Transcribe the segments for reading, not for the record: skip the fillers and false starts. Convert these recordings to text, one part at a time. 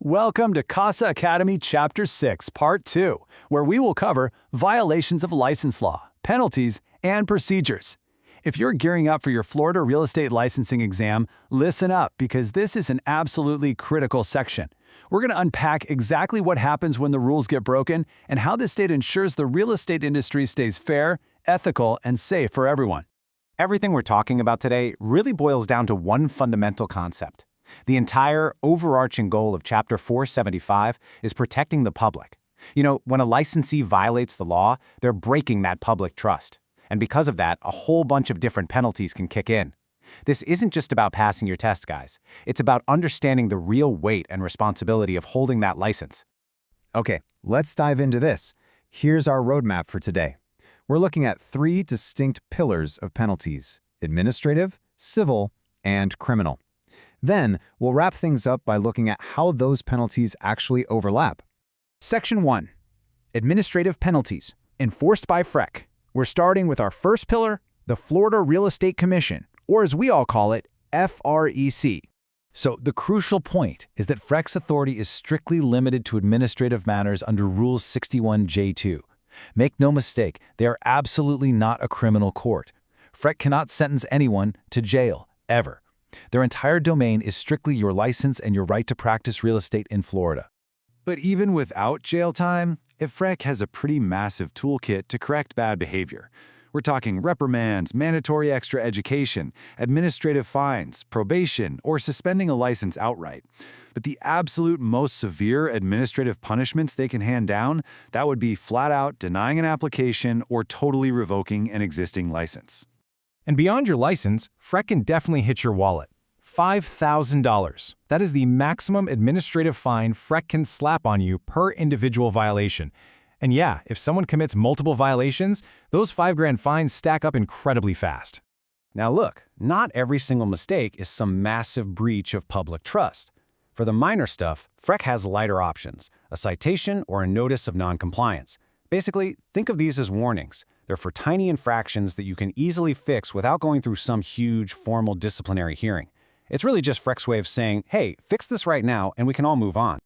Welcome to Casa Academy Chapter 6, Part 2, where we will cover violations of license law, penalties, and procedures. If you're gearing up for your Florida real estate licensing exam, listen up because this is an absolutely critical section. We're going to unpack exactly what happens when the rules get broken and how the state ensures the real estate industry stays fair, ethical, and safe for everyone. Everything we're talking about today really boils down to one fundamental concept. The entire overarching goal of Chapter 475 is protecting the public. When a licensee violates the law, they're breaking that public trust. And because of that, a whole bunch of different penalties can kick in. This isn't just about passing your test, guys. It's about understanding the real weight and responsibility of holding that license. Okay, let's dive into this. Here's our roadmap for today. We're looking at 3 distinct pillars of penalties: administrative, civil, and criminal. Then, we'll wrap things up by looking at how those penalties actually overlap. Section 1. Administrative penalties, enforced by FREC. We're starting with our first pillar, the Florida Real Estate Commission, or as we all call it, FREC. So the crucial point is that FREC's authority is strictly limited to administrative matters under Rule 61J2. Make no mistake, they are absolutely not a criminal court. FREC cannot sentence anyone to jail, ever. Their entire domain is strictly your license and your right to practice real estate in Florida. But even without jail time, FREC has a pretty massive toolkit to correct bad behavior. We're talking reprimands, mandatory extra education, administrative fines, probation, or suspending a license outright. But the absolute most severe administrative punishments they can hand down, that would be flat out denying an application or totally revoking an existing license. And beyond your license, FREC can definitely hit your wallet. $5,000. That is the maximum administrative fine FREC can slap on you per individual violation. And yeah, if someone commits multiple violations, those $5,000 fines stack up incredibly fast. Now look, not every single mistake is some massive breach of public trust. For the minor stuff, FREC has lighter options, a citation or a notice of noncompliance. Basically, think of these as warnings. They're for tiny infractions that you can easily fix without going through some huge formal disciplinary hearing. It's really just FREC's way of saying, hey, fix this right now and we can all move on.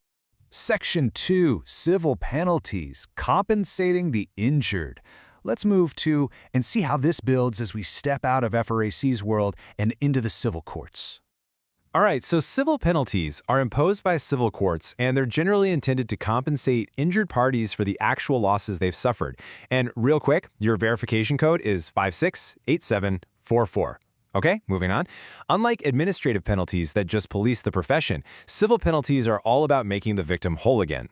Section 2, Civil Penalties, Compensating the Injured. Let's move to and see how this builds as we step out of FRAC's world and into the civil courts. All right, so civil penalties are imposed by civil courts, and they're generally intended to compensate injured parties for the actual losses they've suffered. And real quick, your verification code is 568744. Okay, moving on. Unlike administrative penalties that just police the profession, civil penalties are all about making the victim whole again.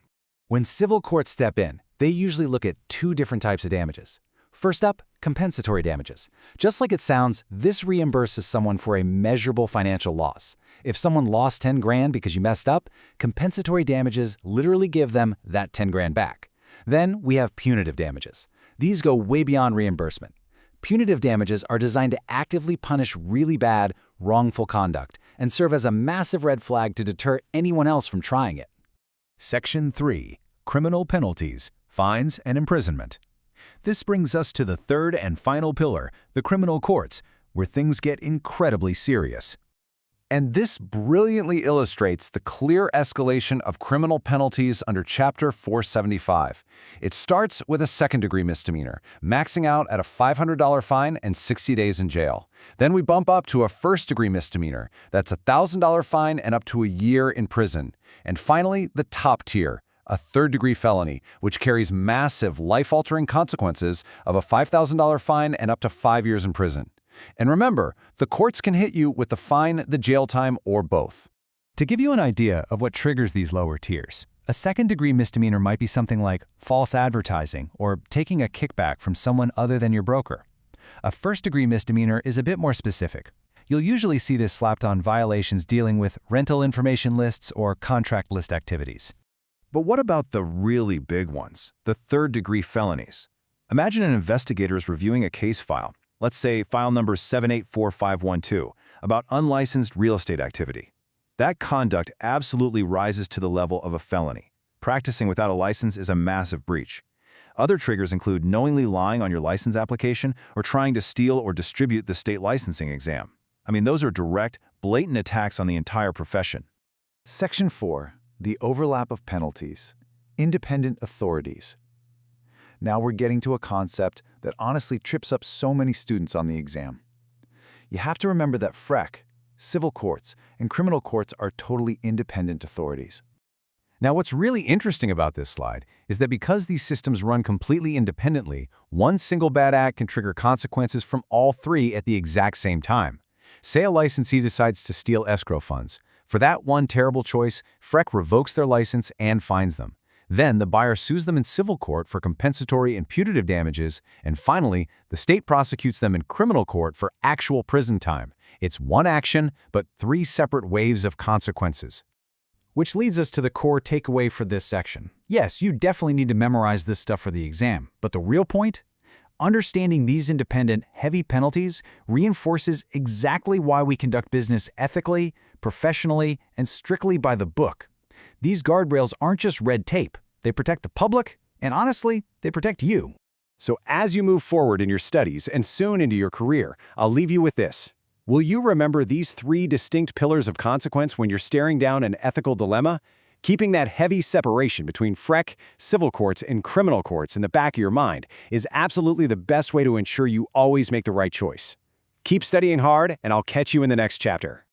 When civil courts step in, they usually look at 2 different types of damages. First up, compensatory damages. Just like it sounds, this reimburses someone for a measurable financial loss. If someone lost $10,000 because you messed up, compensatory damages literally give them that $10,000 back. Then we have punitive damages. These go way beyond reimbursement. Punitive damages are designed to actively punish really bad, wrongful conduct and serve as a massive red flag to deter anyone else from trying it. Section 3. Criminal Penalties, Fines and Imprisonment. This brings us to the third and final pillar, the criminal courts, where things get incredibly serious. And this brilliantly illustrates the clear escalation of criminal penalties under Chapter 475. It starts with a second-degree misdemeanor, maxing out at a $500 fine and 60 days in jail. Then we bump up to a first-degree misdemeanor. That's a $1,000 fine and up to a year in prison. And finally, the top tier, a third-degree felony, which carries massive life-altering consequences of a $5,000 fine and up to 5 years in prison. And remember, the courts can hit you with the fine, the jail time, or both. To give you an idea of what triggers these lower tiers, a second-degree misdemeanor might be something like false advertising or taking a kickback from someone other than your broker. A first-degree misdemeanor is a bit more specific. You'll usually see this slapped on violations dealing with rental information lists or contract list activities. But what about the really big ones, the third-degree felonies? Imagine an investigator is reviewing a case file, let's say file number 784512, about unlicensed real estate activity. That conduct absolutely rises to the level of a felony. Practicing without a license is a massive breach. Other triggers include knowingly lying on your license application or trying to steal or distribute the state licensing exam. I mean, those are direct, blatant attacks on the entire profession. Section 4. The overlap of penalties. Independent authorities. Now we're getting to a concept that honestly trips up so many students on the exam. You have to remember that FREC, civil courts, and criminal courts are totally independent authorities. Now, what's really interesting about this slide is that because these systems run completely independently, one single bad act can trigger consequences from all three at the exact same time. Say a licensee decides to steal escrow funds. For that one terrible choice, FREC revokes their license and fines them. Then the buyer sues them in civil court for compensatory and putative damages, and finally, the state prosecutes them in criminal court for actual prison time. It's one action, but three separate waves of consequences. Which leads us to the core takeaway for this section. Yes, you definitely need to memorize this stuff for the exam, but the real point? Understanding these independent, heavy penalties reinforces exactly why we conduct business ethically, professionally, and strictly by the book. These guardrails aren't just red tape. They protect the public, and honestly, they protect you. So as you move forward in your studies and soon into your career, I'll leave you with this. Will you remember these three distinct pillars of consequence when you're staring down an ethical dilemma? Keeping that heavy separation between FREC, civil courts, and criminal courts in the back of your mind is absolutely the best way to ensure you always make the right choice. Keep studying hard, and I'll catch you in the next chapter.